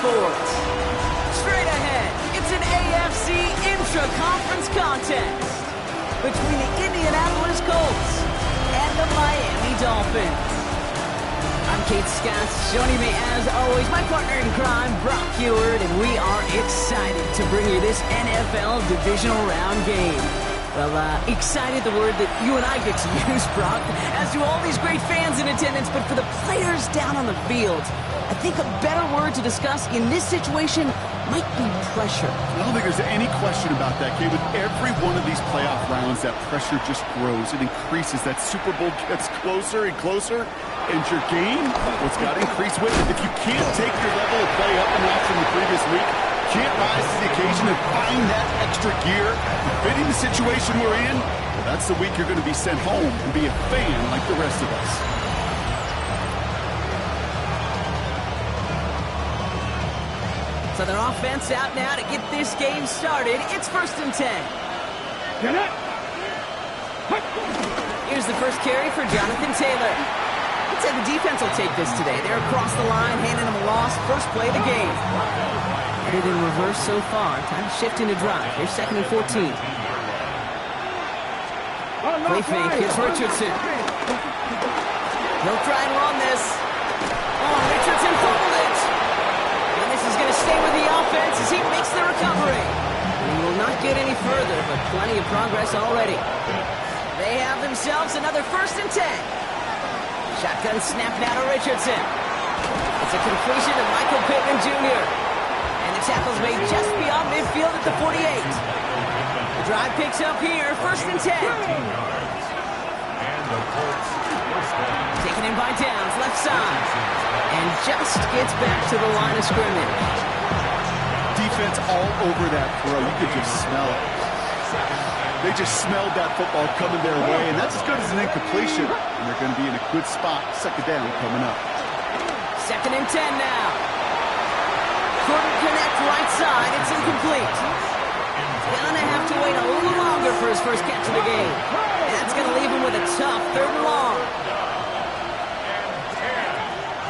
sports. Straight ahead, it's an AFC intra-conference contest between the Indianapolis Colts and the Miami Dolphins. I'm Kate Scott. Joining me, as always, my partner in crime, Brock Huard, and we are excited to bring you this NFL Divisional Round game. Well, excited, the word that you and I get to use, Brock, as do all these great fans in attendance, but for the players down on the field, I think a better word to discuss in this situation might be pressure. I don't think there's any question about that, Kate. With every one of these playoff rounds, that pressure just grows. It increases. That Super Bowl gets closer and closer, and your game, what's got to increase with it. If you can't take your level of play up a notch from the previous week, can't rise to the occasion and find that extra gear, fitting the situation we're in, well, that's the week you're going to be sent home and be a fan like the rest of us. So their offense out now to get this game started. It's 1st and 10. Here's the first carry for Jonathan Taylor. I'd say the defense will take this today. They're across the line, handing them a loss. First play of the game. Headed in reverse so far. Time to shift into drive. Here's 2nd and 14. Play fake. Here's Richardson. He'll try and run this. Oh, Richardson fumbled it. And this is going to stay with the offense as he makes the recovery. He will not get any further, but plenty of progress already. They have themselves another 1st and 10. Shotgun snap now to Richardson. It's a completion to Michael Pittman Jr. And the tackle's made just beyond midfield at the 48. The drive picks up here, 1st and 10. Taken in by Downs, left side. And just gets back to the line of scrimmage. Defense all over that throw. You could just smell it. They just smelled that football coming their way, and that's as good as an incompletion. And they're going to be in a good spot. 2nd down coming up. 2nd and 10 now. Couldn't connect right side. It's incomplete. Gonna have to wait a little longer for his first catch of the game. That's going to leave him with a tough 3rd and long.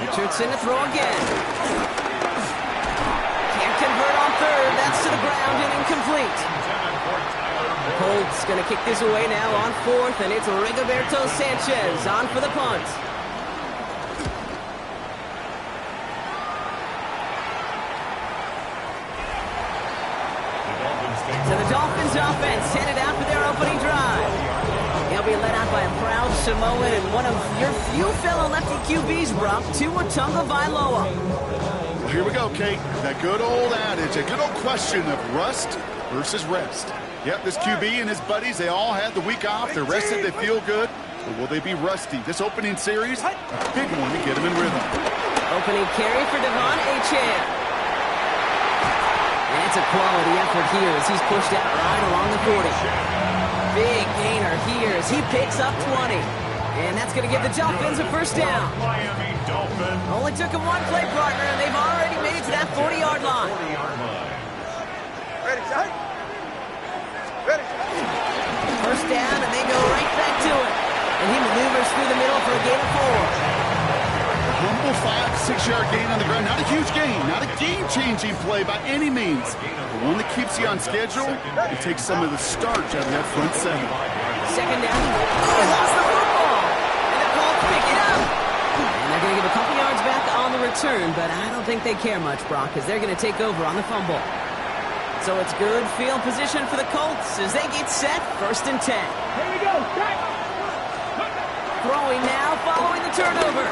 Richardson to throw again. Can't convert on 3rd. That's to the ground and incomplete. Colts going to kick this away now on 4th, and it's Rigoberto Sanchez on for the punt. So the Dolphins offense headed out for their opening drive. They'll be led out by a proud Samoan and one of your few fellow lefty QBs, Brock, Tua Tagovailoa. Well, here we go, Kate. That good old adage, a good old question of rust versus rest. Yep, this QB and his buddies, they all had the week off. They're rested, they feel good. But will they be rusty? This opening series, a big one to get them in rhythm. Opening carry for Devon Achane. And it's a quality effort here as he's pushed out right along the 40. Big gainer here as he picks up 20. And that's going to give the Dolphins a 1st down. Only took him one play, partner, and they've already made it to that 40-yard line. Ready, son? 1st down, and they go right back to it. And he maneuvers through the middle for a gain of 4. A humble 5-6-yard gain on the ground. Not a huge gain, not a game-changing play by any means. But one that keeps you on schedule and takes some of the starch out of that front 7. 2nd down. Oh, he lost the football. And the Colts pick it up. And they're going to give a couple yards back on the return, but I don't think they care much, Brock, because they're going to take over on the fumble. So it's good field position for the Colts as they get set, 1st and 10. Here we go. Throwing now, following the turnover.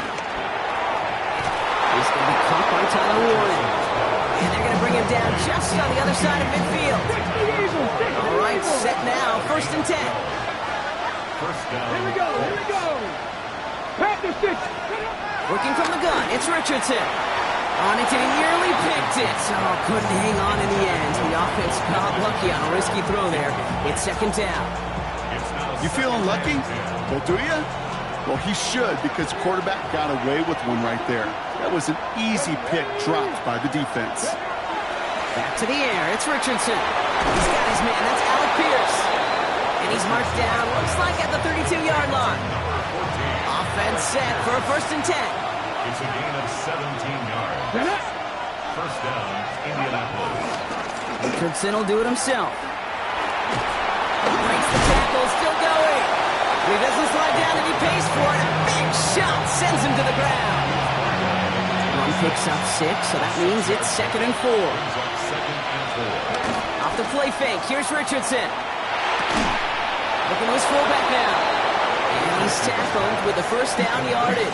He's going to be caught by Tyler Warren. And they're going to bring him down just on the other side of midfield. All right, set now, 1st and 10. Here we go. Practice this. Working from the gun, it's Richardson. On it, and he nearly picked it. Oh, couldn't hang on in the end. The offense got lucky on a risky throw there. It's 2nd down. You feeling lucky? Well, do you? Well, he should, because the quarterback got away with one right there. That was an easy pick dropped by the defense. Back to the air. It's Richardson. He's got his man. That's Alec Pierce. And he's marched down, looks like at the 32-yard line. Offense set for a 1st and 10. It's a gain of 17 yards. First down, Indianapolis. Richardson will do it himself. Breaks the tackle, still going. He doesn't slide down and he pays for it. A big shot sends him to the ground. One picks up 6, so that means it's 2nd and 4. Off the play fake, here's Richardson. Looking to his fullback now. And he's tackled with the first down yardage.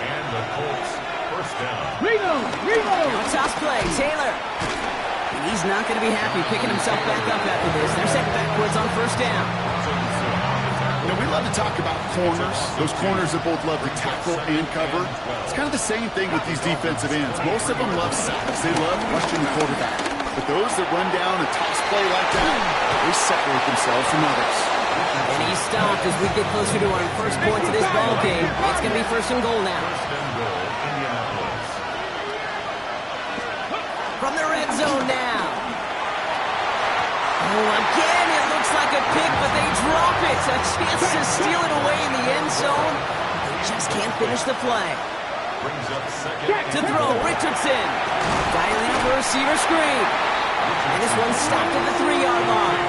And the Colts first down. Now toss play, Taylor. And he's not going to be happy picking himself back up after this. They're set backwards on first down. You know, we love to talk about corners, those corners that both love to tackle and cover. It's kind of the same thing with these defensive ends. Most of them love sacks. They love rushing the quarterback. But those that run down a toss play like that, they separate themselves from others. And he's stopped as we get closer to our first points of this ball game. It's going to be 1st and goal now. From the red zone now. Oh, again, it looks like a pick, but they drop it. A chance to steal it away in the end zone. They just can't finish the play. To throw, Richardson. Dialing up a receiver screen. And this one stopped at the 3-yard line.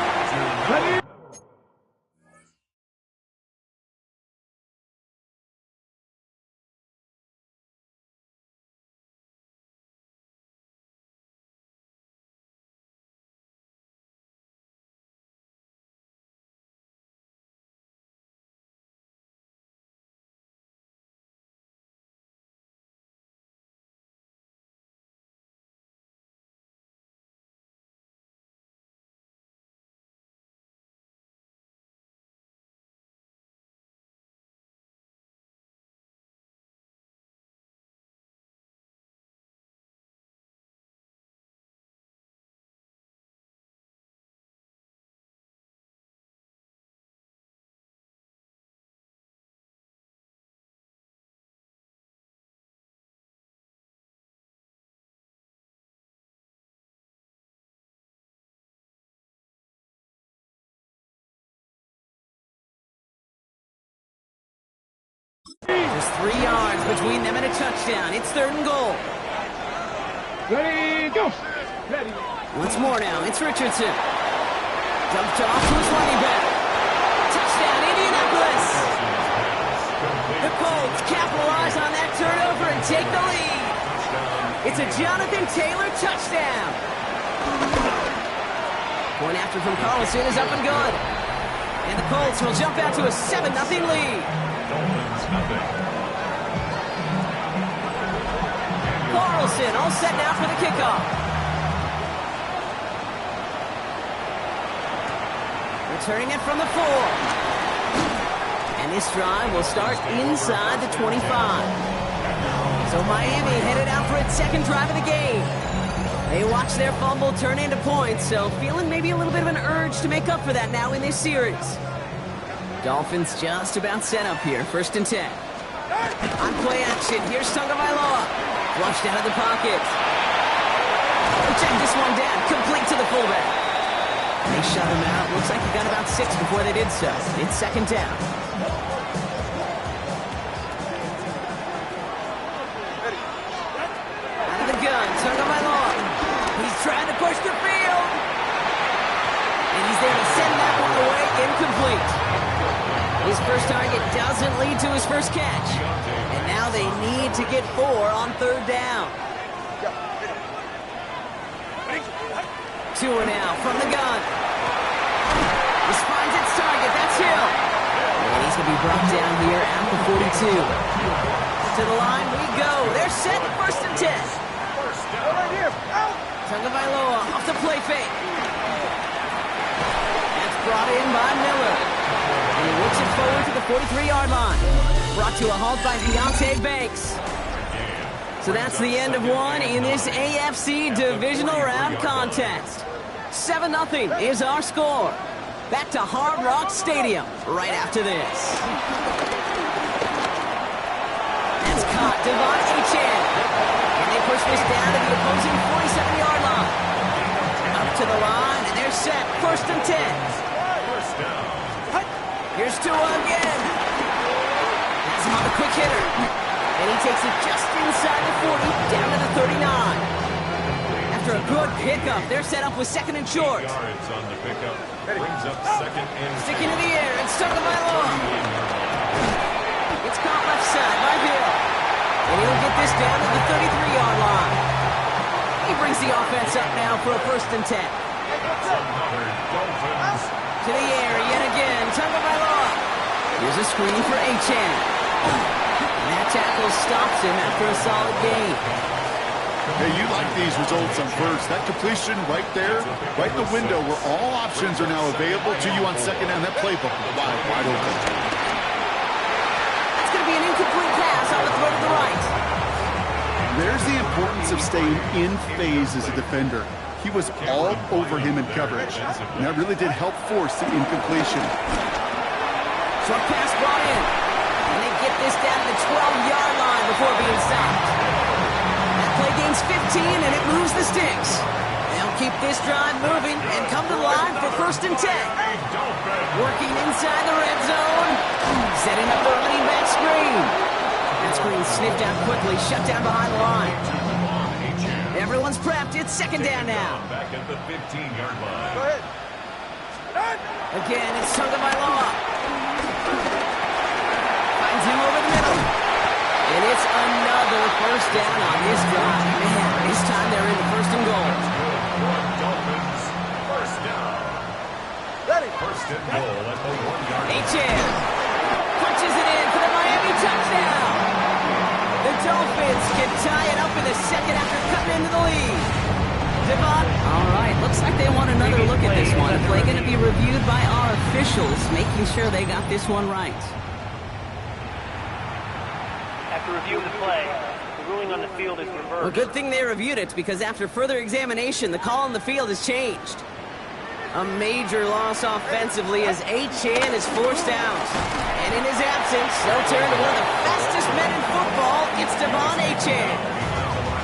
There's 3 yards between them and a touchdown. It's 3rd and goal. Ready, go. Ready. Once more now, it's Richardson. Dumped off to his running back. Touchdown, Indianapolis. The Colts capitalize on that turnover and take the lead. It's a Jonathan Taylor touchdown. Point after from Carlson is up and good. And the Colts will jump out to a 7-0 lead. Carlson all set now for the kickoff. Returning it from the 4. And this drive will start inside the 25. So Miami headed out for its 2nd drive of the game. They watch their fumble turn into points, so feeling maybe a little bit of an urge to make up for that now in this series. Dolphins just about set up here, 1st and 10. On play action, here's Tagovailoa. Flushed out of the pocket. Check this one down, complete to the fullback. They shut him out. Looks like he got about 6 before they did so. It's 2nd down. Out of the gun, Tagovailoa. He's trying to push the field. And he's there to send that one away, incomplete. His first target doesn't lead to his first catch. And now they need to get 4 on 3rd down. 2 now from the gun. This finds its target. That's Hill. And he's going to be brought down here at the 42. To the line we go. They're set, 1st and 10. Tagovailoa off the play fake. That's brought in by Miller. And he works it forward to the 43-yard line. Brought to a halt by Deonte Banks. So that's the end of one in this AFC divisional round contest. 7-0 is our score. Back to Hard Rock Stadium right after this. That's caught, Devon Achane. And they push this down to the opposing 47-yard line. Up to the line, and they're set. 1st and 10. Here's Tua again. Has him on the quick hitter. And he takes it just inside the 40, down to the 39. After a good pickup, they're set up with second and short. Yards on the pickup. Brings up second and Sticking to the air, it's Tagovailoa. It's caught left side by Hill. And he'll get this down to the 33-yard line. He brings the offense up now for a 1st and 10. another Dolphins. To the air yet again, Tagovailoa. Here's a screen for Achane. And that tackle stops him after a solid gain. Hey, you like these results on first. That completion right there, right in the window where all options are now available to you on second down. That playbook is wide open. That's going to be an incomplete pass on the throw to the right. There's the importance of staying in phase as a defender. He was all over him in coverage. And that really did help force the incompletion. Short pass brought in. And they get this down to the 12-yard line before being stopped. That play gains 15, and it moves the sticks. They'll keep this drive moving and come to the line for 1st and 10. Working inside the red zone. Setting up the running back screen. That screen sniffed out quickly, shut down behind the line. Everyone's prepped. It's 2nd down now. Back at the 15-yard line. Go ahead. Again, it's Tagovailoa. Finds him over the middle. And it's another 1st down on this drive. Man, this time they're in the 1st and goal. Dolphins, 1st down. Ready. 1st and goal at the 1-yard line. Achane punches it in for the Miami touchdown. The Dolphins can tie it up in the 2nd after cutting into the lead. Devon. All right, looks like they want another look at this one. Play going to be reviewed by our officials, making sure they got this one right. After reviewing the play, the ruling on the field is reversed. Well, good thing they reviewed it, because after further examination, the call on the field has changed. A major loss offensively as Achane is forced out. And in his absence, they'll turn to one of the fastest men in football. It's Devon Achane.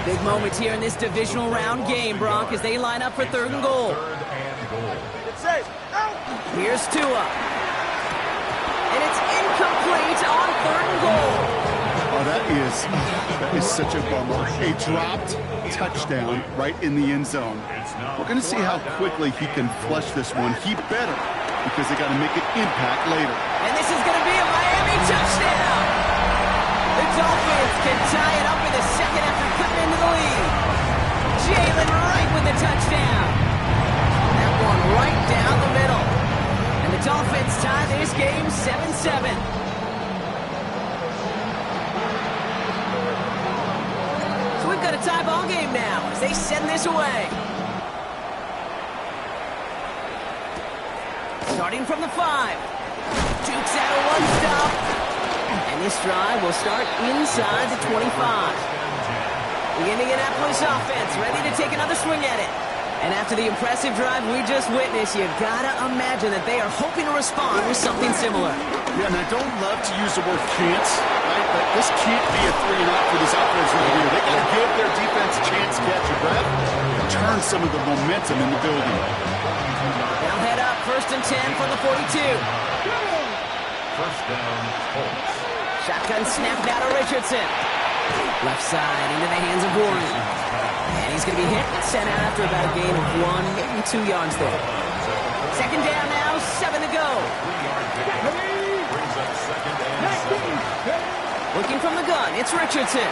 Big moment here in this divisional round game, Brock, as they line up for 3rd and goal. 3rd and goal. It's safe. Out. Here's Tua. And it's incomplete on 3rd and goal. Oh, that is such a bummer. A dropped touchdown right in the end zone. We're going to see how quickly he can flush this one. He better, because they got to make an impact later. And this is going to be a Miami touchdown. The Dolphins can tie it up in the 2nd after cutting into the lead. Jalen Wright with the touchdown. That one right down the middle. And the Dolphins tie this game 7-7. So we've got a tie ball game now as they send this away. Starting from the 5. Dukes out a one-stop. And this drive will start inside the 25. The Indianapolis offense ready to take another swing at it. And after the impressive drive we just witnessed, you've got to imagine that they are hoping to respond with something similar. Yeah, and I don't love to use the word can't, right? But this can't be a 3-and-out for this offense right here. They got to give their defense a chance to catch a breath and turn some of the momentum in the building. They'll head up 1st and 10 from the 42. 1st down, Colts. Shotgun snap now to Richardson. Left side into the hands of Warren. And he's going to be hit and sent out after about a gain of 1, maybe 2 yards there. 2nd down now, 7 to go. 3-yard pickup. Brings up 2nd and 7. Looking from the gun, it's Richardson.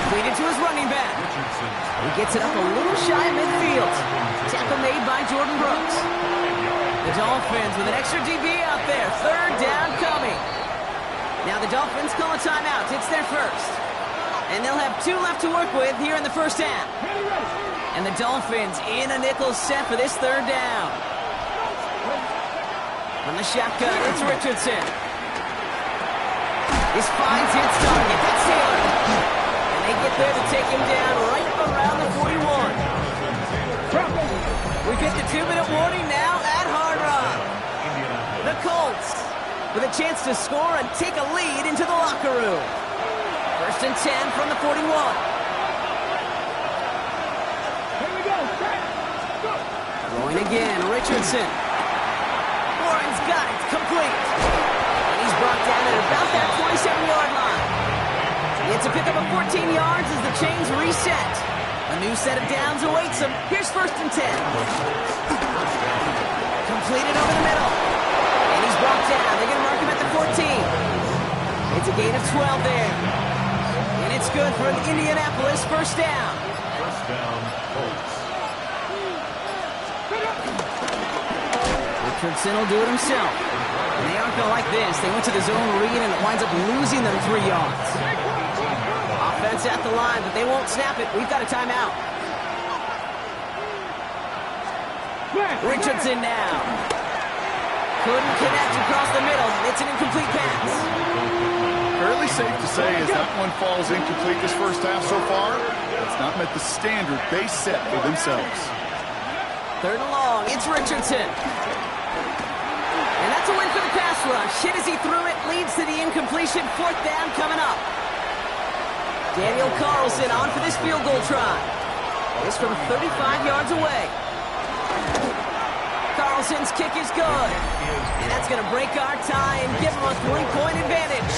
Completed to his running back. He gets it up a little shy of midfield. Tackle made by Jordan Brooks. The Dolphins with an extra DB out there. 3rd down coming. Now the Dolphins call a timeout. It's their 1st. And they'll have 2 left to work with here in the 1st half. And the Dolphins in a nickel set for this 3rd down. On the shotgun, it's Richardson. This finds its target. That's Taylor. And they get there to take him down right around the 41. We get the 2-minute warning now at Hard Rock. The Colts with a chance to score and take a lead into the locker room. 1st and 10 from the 41. Going again, Richardson. Warren's got it, complete. And he's brought down at about that 27-yard line. It's a pickup of 14 yards as the chains reset. A new set of downs awaits him. Here's 1st and 10. Completed over the middle. And he's brought down. They're going to mark him at the 14. It's a gain of 12 there. And it's good for an Indianapolis 1st down. First down, Colts. Richardson will do it himself. And they aren't going to like this. They went to the zone read and it winds up losing them 3 yards. Offense at the line, but they won't snap it. We've got a timeout. Richardson now. Couldn't connect across the middle. It's an incomplete pass. Fairly safe to say as that one falls incomplete this first half so far, it's not met the standard they set for themselves. 3rd and long. It's Richardson. And that's a win for the pass rush. Hit as he threw it. Leads to the incompletion. 4th down coming up. Daniel Carlson on for this field goal try. It's from 35 yards away. Carlson's kick is good. And that's going to break our tie and give him a 3-point advantage.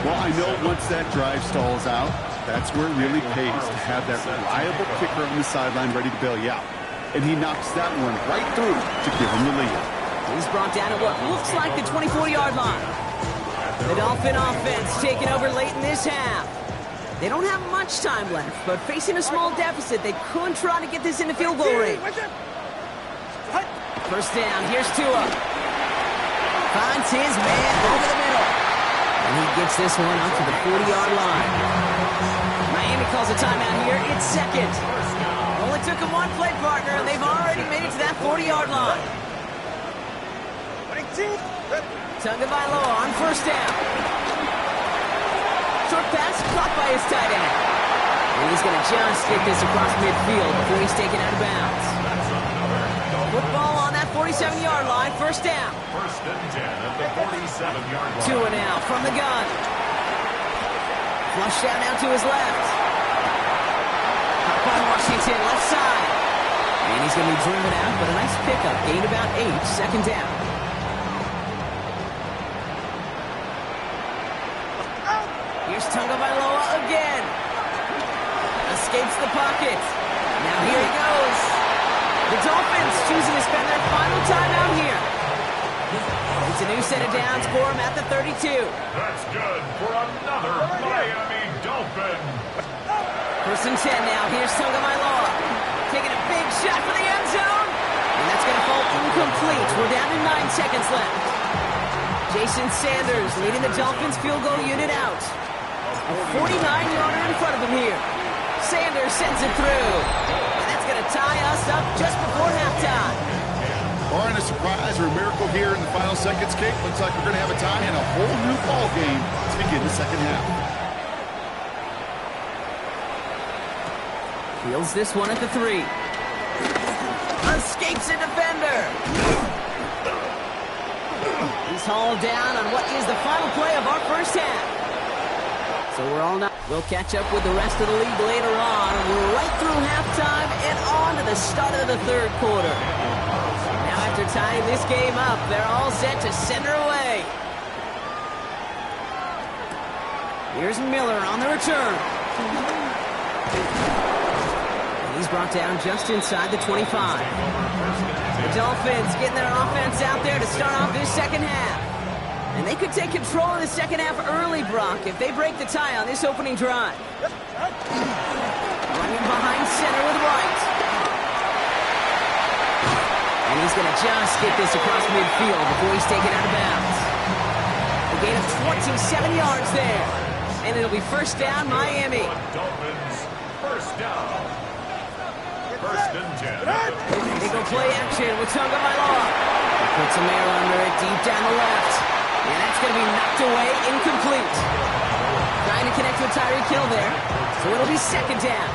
Well, I know once that drive stalls out, that's where it really pays to have that reliable kicker on the sideline ready to bail you out. And he knocks that one right through to give him the lead. He's brought down at what looks like the 24-yard line. The Dolphin offense taking over late in this half. They don't have much time left, but facing a small deficit, they could try to get this into field goal range. 1st down, here's Tua. Finds his man over the middle. And he gets this one up to the 40-yard line. Miami calls a timeout here. It's 2nd. Only took him one play partner, and they've already made it to that 40-yard line. Tagovailoa on 1st down. Short pass caught by his tight end. And he's going to just get this across midfield before he's taken out of bounds. Football on that 47-yard line. 1st down. 1st and 10 at the 47-yard line. Tua now from the gun. Flush down now to his left. Up on Washington, left side. And he's going to be driven out, but a nice pickup. Gained about 8, 2nd down. Here's Tagovailoa again. Escapes the pocket. Now here he goes. The Dolphins choosing to spend their final time out here. It's a new set of downs for him at the 32. That's good for another Miami Dolphin. 1st and 10 now. Here's Tagovailoa. Taking a big shot for the end zone. And that's going to fall incomplete. We're down to 9 seconds left. Jason Sanders leading the Dolphins field goal unit out. A 49-yarder in front of him here. Sanders sends it through. And that's going to tie us up just before halftime. Barring a surprise or a miracle here in the final seconds, Kate, looks like we're going to have a tie and a whole new ball game to begin the 2nd half. Fields this one at the 3. Escapes a defender. He's hauled down on what is the final play of our 1st half. So we're all now. We'll catch up with the rest of the league later on. We're right through halftime and on to the start of the 3rd quarter. Now after tying this game up, they're all set to send her away. Here's Miller on the return. And he's brought down just inside the 25. The Dolphins getting their offense out there to start off this 2nd half. And they could take control of the 2nd half early, Brock, if they break the tie on this opening drive. Running behind center with Wright. And he's going to just get this across midfield before he's taken out of bounds. A gain of 27 yards there. And it'll be 1st down, Miami. Dolphins, 1st down. 1st and 10. They go play action with Tagovailoa. Puts some air under it deep down the left. And that's going to be knocked away, incomplete. Trying to connect with Tyreek Hill there. So it'll be 2nd down.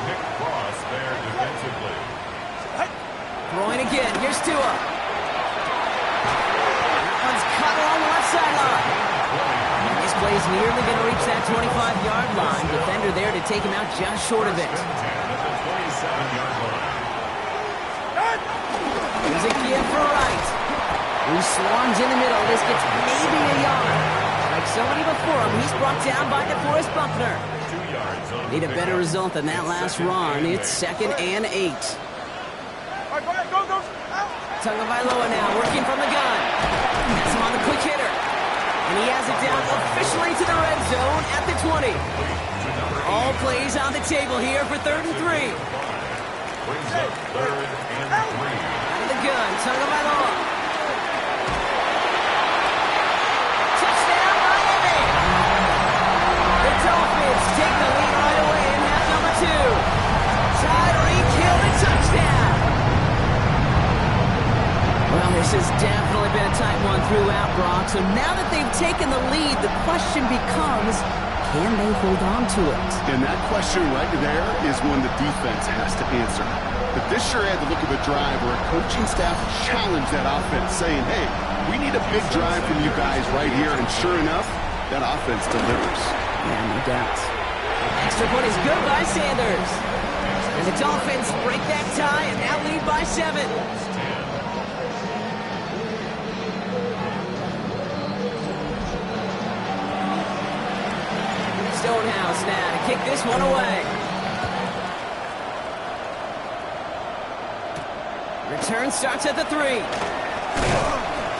Nick Cross there defensively. Throwing again. Here's Tua. That one's cut along the left sideline. And this play is nearly going to reach that 25-yard line. Defender there to take him out just short of it. 10 at the 27-yard line. Here's a kid for Wright. Who swarms in the middle. This gets maybe a yard. But I like so many before him, he's brought down by DeForest Buckner. 2 yards on Need a better result than that last run. It's 2nd and 8. All right, go ahead, go, go. Out. Tagovailoa now working from the gun. Has him on the quick hitter. And he has it down officially to the red zone at the 20. All plays on the table here for 3rd and 3. Brings up 3rd and 3. Out of the gun, Tagovailoa. Touchdown, Miami! The Dolphins take the lead right away in half number 2. Tyreek Hill, a touchdown! Well, this has definitely been a tight one throughout, Brock. So now that they've taken the lead, the question becomes, can they hold on to it? And that question right there is one the defense has to answer. But this sure had to look at the drive where a coaching staff challenged that offense, saying, hey, we need a big drive from you guys right here. And sure enough, that offense delivers. Yeah, no doubt. Extra point is good by Sanders. And the Dolphins break that tie and now lead by 7. Stonehouse now to kick this one away. Return starts at the 3.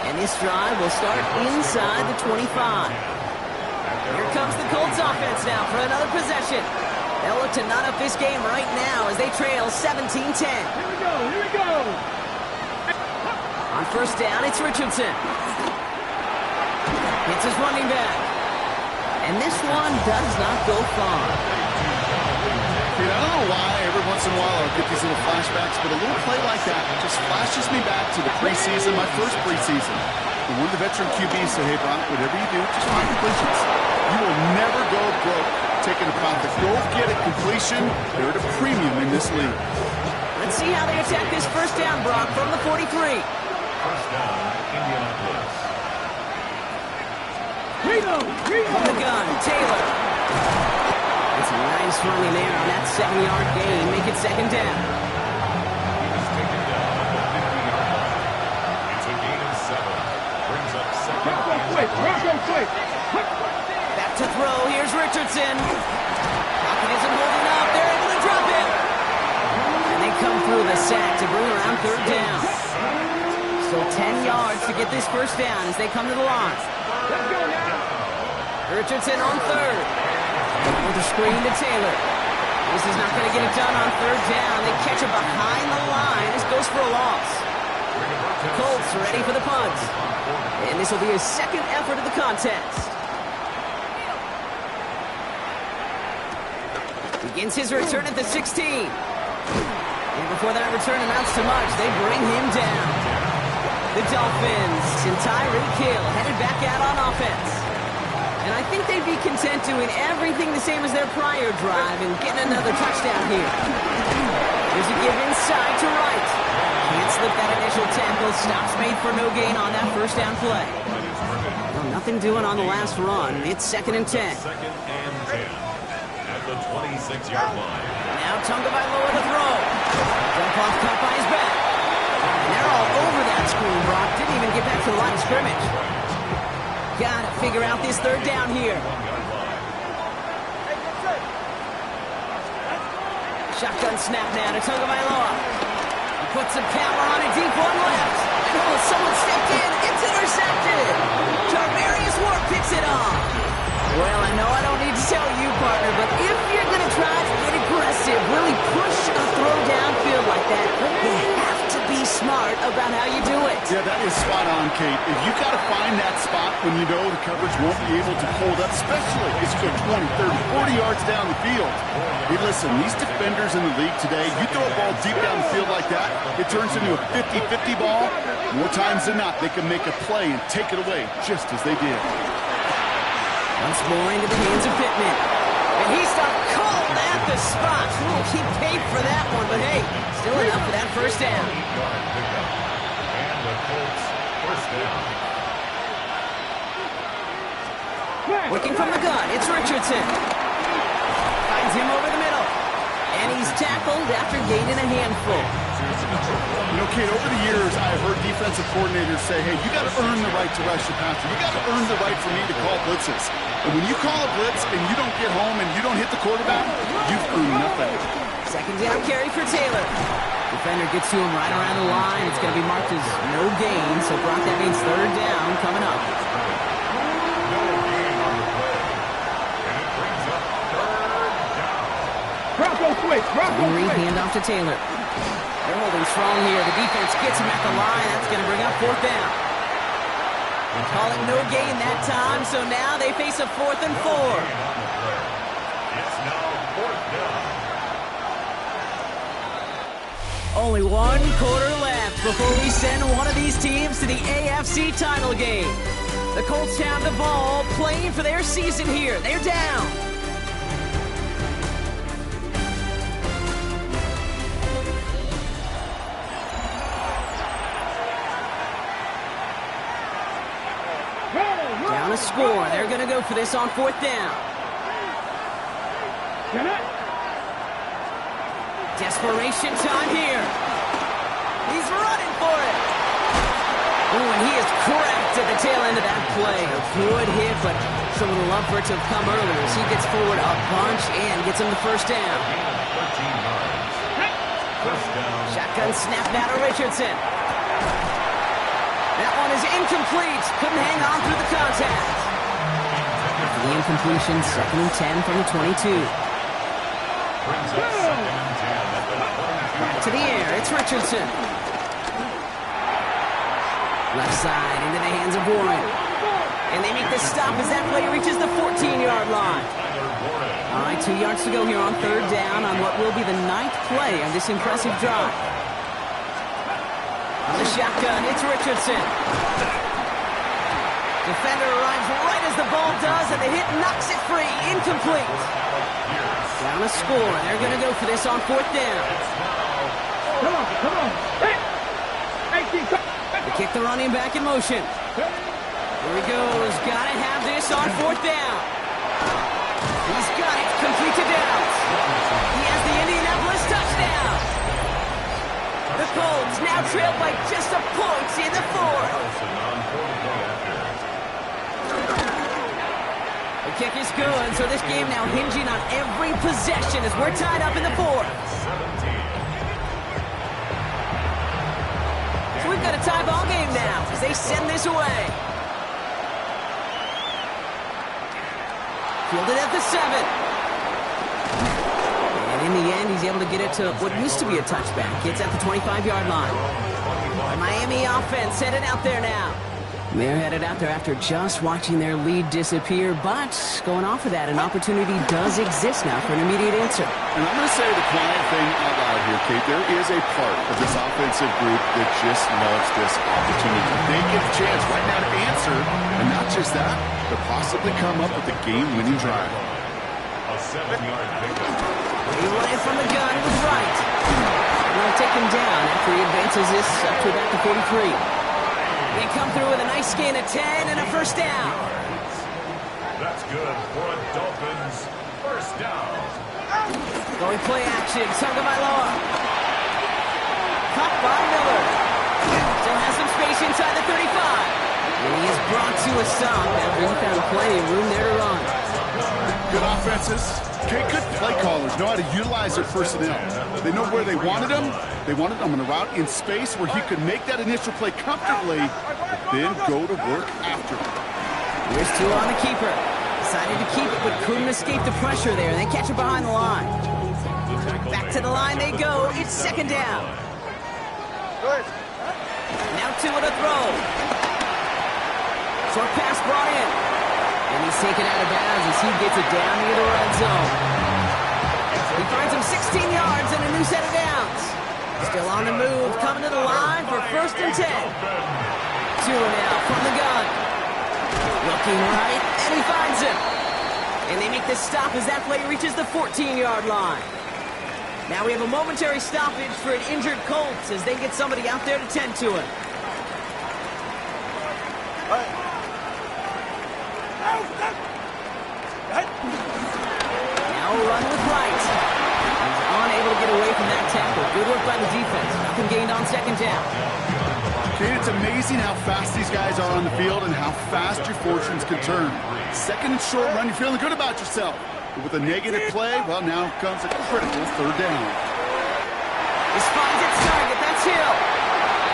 And this drive will start inside the 25. Here comes the Colts offense now for another possession. They'll look to knot up this game right now as they trail 17-10. Here we go, here we go. On first down, it's Richardson. It's his running back. And this one does not go far. I don't know why every once in a while I'll get these little flashbacks, but a little play like that just flashes me back to the preseason, my first preseason. And when the veteran QBs say, hey, Brock, whatever you do, just find completions. You will never go broke taking a profit. Go get a completion. They're at a premium in this league. Let's see how they attack this first down, Brock, from the 43. First down, Indianapolis. From the gun, Taylor. It's a nice running there on that 7-yard gain. Make it 2nd down. He's taken down at the 50-yard line. It's a gain of 7. Brings up 2nd and 7. Back to throw. Here's Richardson. Pocket isn't holding up. They're able to drop it. And they come through the sack to bring around 3rd down. So 10 yards to get this first down as they come to the line. Let's go now. Richardson on 3rd. With a screen to Taylor. This is not going to get it done on 3rd down. They catch it behind the line. This goes for a loss. Colts ready for the punt. And this will be his 2nd effort of the contest. Begins his return at the 16. And before that return amounts to much, they bring him down. The Dolphins and Tyreek Hill headed back out on offense. And I think they'd be content doing everything the same as their prior drive and getting another touchdown here. There's a give inside to right. Can't slip that initial tackle. Stops made for no gain on that first down play. Well, nothing doing on the last run. It's 2nd and 10. 2nd and 10 at the 26-yard line. Now Tagovailoa to throw. Dump off cut by his back. And they're all over that screen, Brock. Didn't even get back to the line of scrimmage. Gotta figure out this 3rd down here. Shotgun snap now to Tagovailoa. He puts some power on a deep one left. And oh, someone stepped in. It's intercepted. Tarvarius Ward picks it off. Well, I know I don't need to tell you, partner, but if you're going to try to get aggressive, really push a throw downfield like that, you have to be smart about how you do it. Yeah, that is spot on, Kate. If you got to find that spot when you know the coverage won't be able to hold up, especially if you go 20, 30, 40 yards down the field. Hey, listen, these defenders in the league today, you throw a ball deep down the field like that, it turns into a 50-50 ball. More times than not, they can make a play and take it away just as they did. Once more into the hands of Pittman. And he stopped cold at the spot. Ooh, he paid for that one, but hey, still enough for that first down. 8-yard pickup. And the Colts first down. Working from the gun, it's Richardson. Finds him over the middle. And he's tackled after gaining a handful. You know, Kate, over the years, I've heard defensive coordinators say, hey, you got to earn the right to rush the passer. You got to earn the right for me to call blitzes. And when you call a blitz and you don't get home and you don't hit the quarterback, you've earned nothing. Second down carry for Taylor. Defender gets to him right around the line. It's going to be marked as no gain. So, Brock, that means third down coming up. No gain on the play. And it brings up third down. Bronco switch. Bronco Henry switch. hand off to Taylor. They're holding strong here. The defense gets him at the line. That's going to bring up fourth down. Call it no gain that time, so now they face a 4th and 4. It's now fourth down. Only 1 quarter left before we send one of these teams to the AFC title game. The Colts have the ball, playing for their season here. They're down. Down a score. They're going to go for this on 4th down. Get it. Desperation time here. He's running for it. Oh, and he is cracked at the tail end of that play. A good hit, but some of the love for it to have come earlier as he gets forward a bunch and gets him the first down. 13 yards. First down. Shotgun snap now to Richardson. That one is incomplete. Couldn't hang on through the contact. After the incompletion, 2nd and 10 from the 22. Brings up second and 10 at the 22. Back to the air. It's Richardson. Left side into the hands of Warren. And they make the stop as that play reaches the 14-yard line. All right, 2 yards to go here on 3rd down on what will be the 9th play of this impressive drive. On the shotgun, it's Richardson. Defender arrives right as the ball does, and the hit knocks it free. Incomplete. Down a score. They're going to go for this on 4th down. Come on, come on. Hey, keep going. They kick the running back in motion. Here he goes. Got to have this on 4th down. He's got it. Complete to Downs. He has the Indianapolis touchdown. The Colts now trail by just a point in the 4th. The kick is good, so this game now hinging on every possession as we're tied up in the 4th. So we've got a tie ball game now as they send this away. Fielded at the 7. And in the end, he's able to get it to what used to be a touchback. It's at the 25-yard line. The Miami offense headed out there now. They're headed out there after just watching their lead disappear, but going off of that, an opportunity does exist now for an immediate answer. And I'm going to say the quiet thing out loud here, Kate. There is a part of this offensive group that just loves this opportunity. They get a chance right now to answer, and not just that, to possibly come up with a game-winning drive. A 7-yard pickup. He ran from the gun with right. They'll take him down after he advances this up to about the 43. They come through with a nice gain of 10 and a first down. That's good for a Dolphins first down. Going play action, Tagovailoa. Caught by Miller. Still has some space inside the 35. And he is brought to a stop after he found plenty of room there to run. Good offenses. Okay, good play callers know how to utilize their personnel. They know where they wanted them. They wanted them on a route in space where he could make that initial play comfortably, but then go to work after it. Here's two on the keeper. Decided to keep it, but couldn't escape the pressure there. They catch it behind the line. Back to the line they go. It's 2nd down. Now 2 on a throw. Short pass brought in. And he's taken out of bounds as he gets it down near the red zone. He finds him 16 yards and a new set of downs. Still on the move, coming to the line for 1st and 10. 2 now from the gun. Looking right, and he finds him. And they make the stop as that play reaches the 14-yard line. Now we have a momentary stoppage for an injured Colts as they get somebody out there to tend to him. Now a run with Wright. He's unable to get away from that tackle. Good work by the defense. Nothing gained on second down. Okay, it's amazing how fast these guys are on the field and how fast your fortunes can turn. Second and short run, you're feeling good about yourself. But with a negative play, well, now comes a critical third down. This finds its target. That's Hill.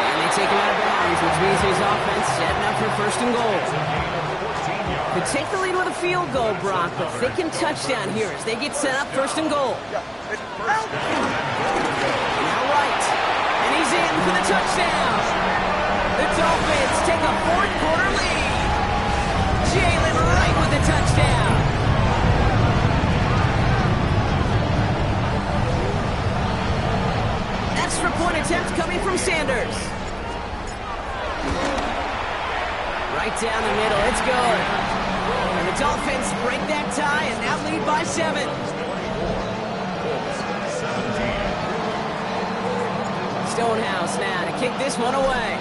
And they take him out of bounds, which means his offense setting up for first and goal. Could take the lead with a field goal, Brock, but thinking touchdown here as they get set up first and goal. Now right. And he's in for the touchdown. The Dolphins take a fourth quarter lead. Jalen Wright with the touchdown. Extra point attempt coming from Sanders. Right down the middle. It's good. And the Dolphins break that tie and now lead by 7. Stonehouse now to kick this one away.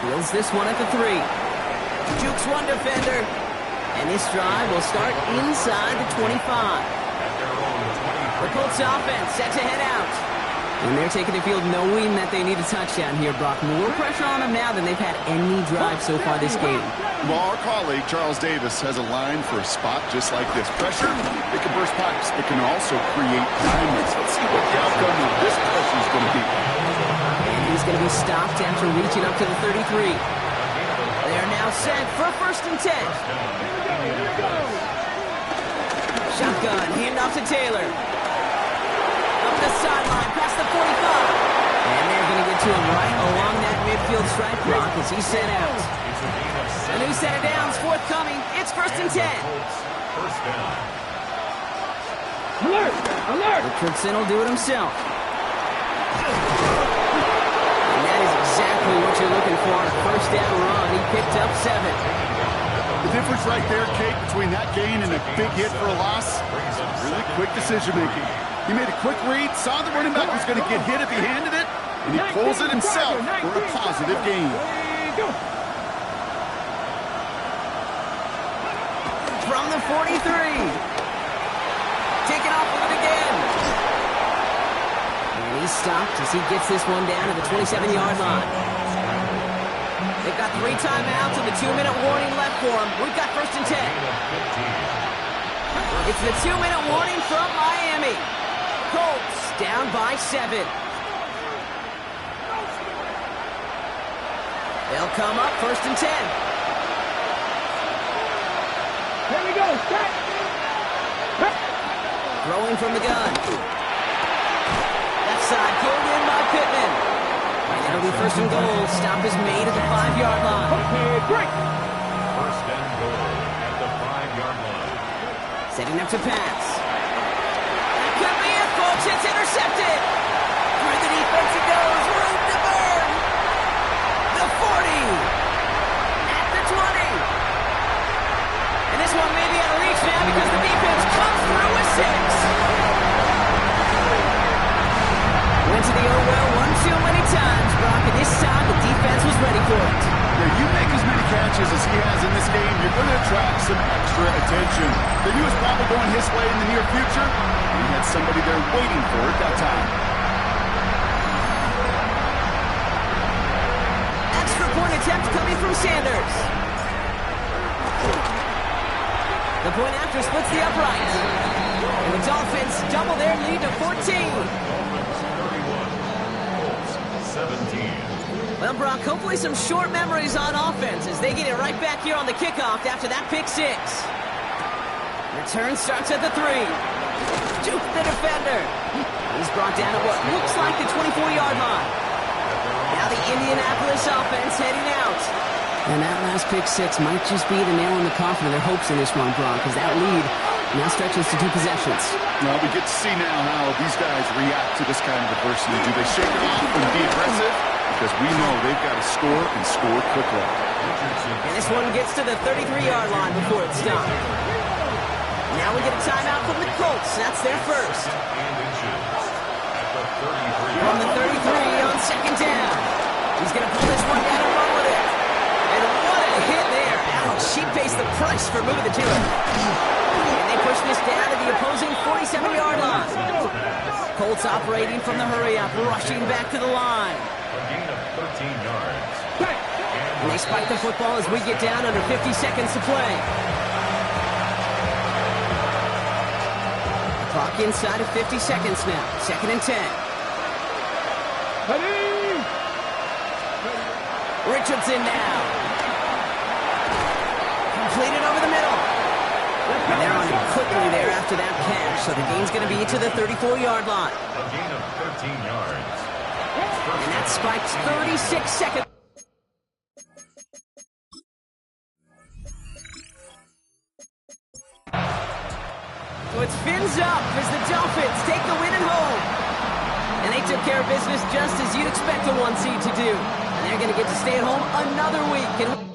Fields this one at the 3. Jukes one defender. And this drive will start inside the 25. The Colts offense set to head out. And they're taking the field knowing that they need a touchdown here, Brock. More pressure on them now than they've had any drive so far this game. Well, our colleague, Charles Davis, has a line for a spot just like this. Pressure, it can burst pipes. It can also create diamonds. Let's see what the outcome of this pressure is going to be. And he's going to be stopped after reaching up to the 33. They are now set for first and 10. Shotgun, handoff to Taylor. Up the sideline, past the 45. And they're going to get to him right along that midfield stripe block as he's sent out. A new set of downs forthcoming. It's first and 10. Alert! Alert! Richardson will do it himself. And that is exactly what you're looking for on a first down run. He picked up 7. The difference right there, Kate, between that gain and a big hit for a loss is really quick decision-making. He made a quick read, saw the running back was going to get hit if he handed it, and he pulls it himself for a positive gain. From the 43. Taking off with it again. And he's stopped as he gets this one down to the 27-yard line. They've got 3 timeouts and a 2-minute warning left for them. We've got first and 10. It's the 2-minute warning from Miami. Colts down by 7. They'll come up first and 10. Here we go, set! Throwing from the gun. Left side pulled in by Pittman. And it'll be first and goal. Stop is made at the 5-yard line. Okay, break! First and goal at the 5-yard line. Setting up to pass. That could be it, folks. It's intercepted. Through the defense it goes. Room to burn. The 40. At the 20. And this one may be out of reach now because the defense comes through with 6. Went to the oh well one too many times, Brock, and this time the defense was ready for it. Yeah, you make as many catches as he has in this game, you're going to attract some extra attention. They knew it was probably going his way in the near future, and he had somebody there waiting for it that time. Extra point attempt coming from Sanders. The point after splits the upright. And the Dolphins double their lead to 14. 17. Well, Brock, hopefully some short memories on offense as they get it right back here on the kickoff after that pick 6. Return starts at the 3. Juke the defender. He's brought down at what looks like the 24-yard line. Now the Indianapolis offense heading out. And that last pick 6 might just be the nail in the coffin of their hopes in this one, Brock, because that lead now stretches to 2 possessions. Well, we get to see now how these guys react to this kind of adversity. Do they shake it off and be aggressive? Because we know they've got to score and score quickly. And this one gets to the 33-yard line before it's stopped. Now we get a timeout from the Colts. That's their first. From the 33 on second down. He's going to pull this one down and run with it. And what a hit there. Ouch, she pays the price for moving the 2. And they put push this down to the opposing 47-yard line. Colts operating from the hurry-up, rushing back to the line. A gain of 13 yards. And they spike the football as we get down under 50 seconds to play. The clock inside of 50 seconds now. 2nd and 10. Richardson now. Completed over the middle. And they're on him quickly there after that catch. So the game's going to be to the 34-yard line. A gain of 13 yards. And that spikes 36 seconds. So it's fins up as the Dolphins take the win at home. And they took care of business just as you'd expect a 1 seed to do. And they're going to get to stay at home another week. And